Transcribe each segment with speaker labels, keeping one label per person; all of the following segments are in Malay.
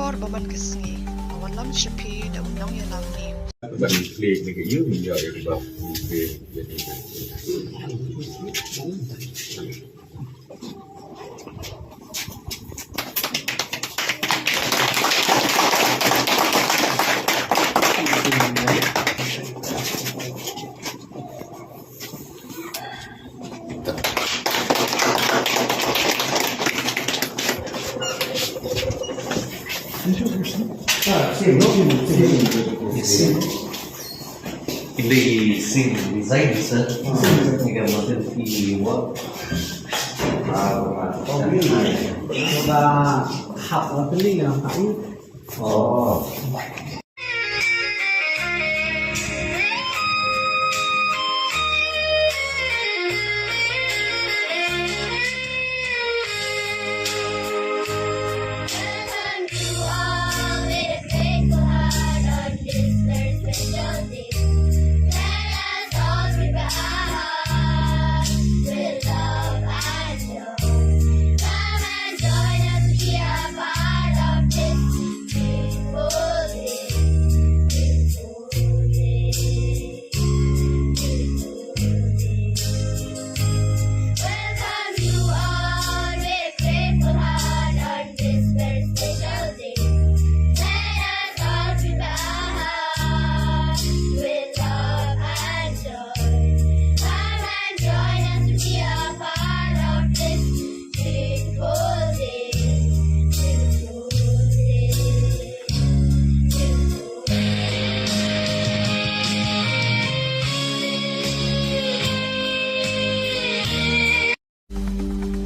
Speaker 1: Kubor baman kesni, awan lam shepi da unang yalam ni.
Speaker 2: Ban klik ni ke you minja ya di bawah klik jadi.
Speaker 3: Hindi sim design sir. Jika model work
Speaker 4: Coba hak beli yang kayu.
Speaker 3: oh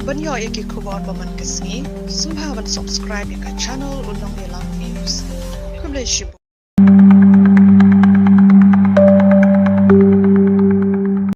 Speaker 1: Banyo iki kubor baman kesni, sumhawan subscribe ika channel unang yalam news. Kublai shibu.